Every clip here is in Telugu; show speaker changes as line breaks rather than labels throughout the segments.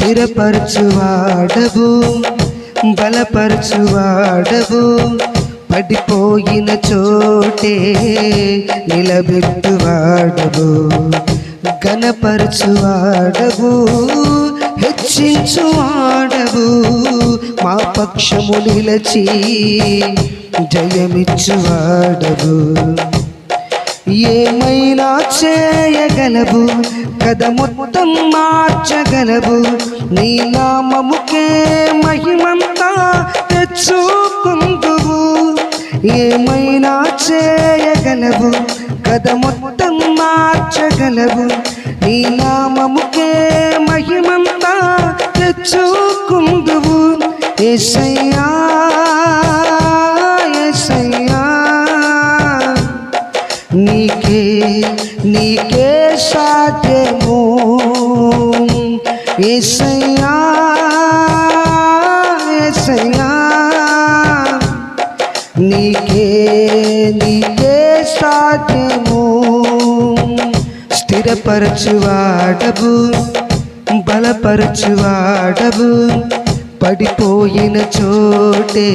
స్థిరపరచువాడవు, బలపరచువాడవు, పడిపోయిన చోటే నిలబెట్టువాడవు, ఘనపరచువాడవు, హెచ్చించువాడవు, మా పక్షము నిలచి జయమిచ్చువాడవు. ఏమైనా చేయగలవు, కథ మొత్తం మార్చగలవు, నీ నామముకే మహిమంతా తెచ్చుకుందువు. ఏమైనా చేయగలవు, కథ మొత్తం మార్చగలవు, నీ నామముకే మహిమంతా తెచ్చుకుందువు. యేసయ్యా యేసయ్యా, నీకే సాధ్యము. యేసయ్యా యేసయ్యా, నీకే సాధ్యము. స్థిరపరచువాడవు, బలపరచువాడవు, పడిపోయిన చోటే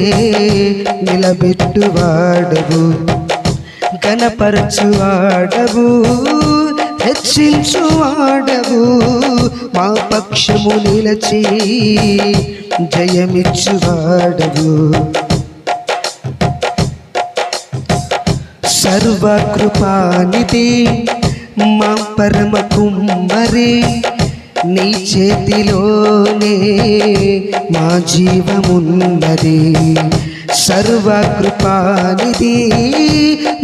నిలబెట్టువాడవు, ఘనపరచువాడవు, హెచ్చించువాడవు, మా పక్షము నిలచి జయమిచ్చువాడవు. సర్వకృపానిధి మా పరమ కుమ్మరి, నీ చేతిలోనే మా జీవమున్నది. సర్వకృపానిధి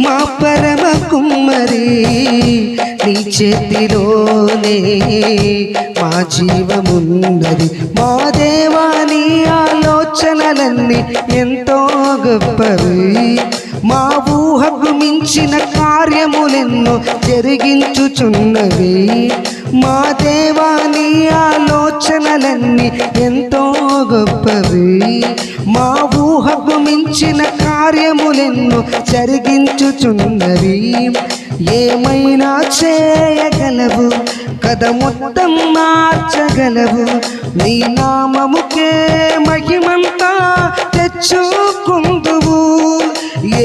మా పరమ కుమ్మరి, నీ చేతిలోనే మా జీవమున్నది. మా దేవా, నీ ఆలోచనలన్నీ ఎంతో గొప్పవి, మా ఊహకు మించిన కార్యములెన్నో జరిగించుచున్నవి. మా దేవా, నీ ఆలోచనలన్నీ ఎంతో గొప్పవి, మా ఊహకు మించిన కార్యములెన్నో జరిగించుచున్నవి. ఏమైనా చేయగలవు, కథ మొత్తం మార్చగలవు, నీ నామముకే మహిమంతా తెచ్చుకుందువు.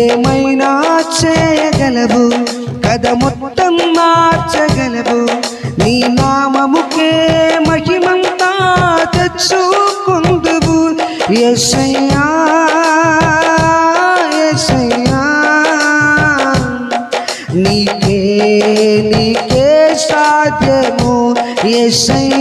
ఏమైనా చేయగలవు, కథ మొత్తం మార్చగలవు, నీ నామముకే మహిమంతా తెచ్చుకుందువు. యేసయ్యా యేసయ్యా, నీకే సాధ్యము. యేసయ్యా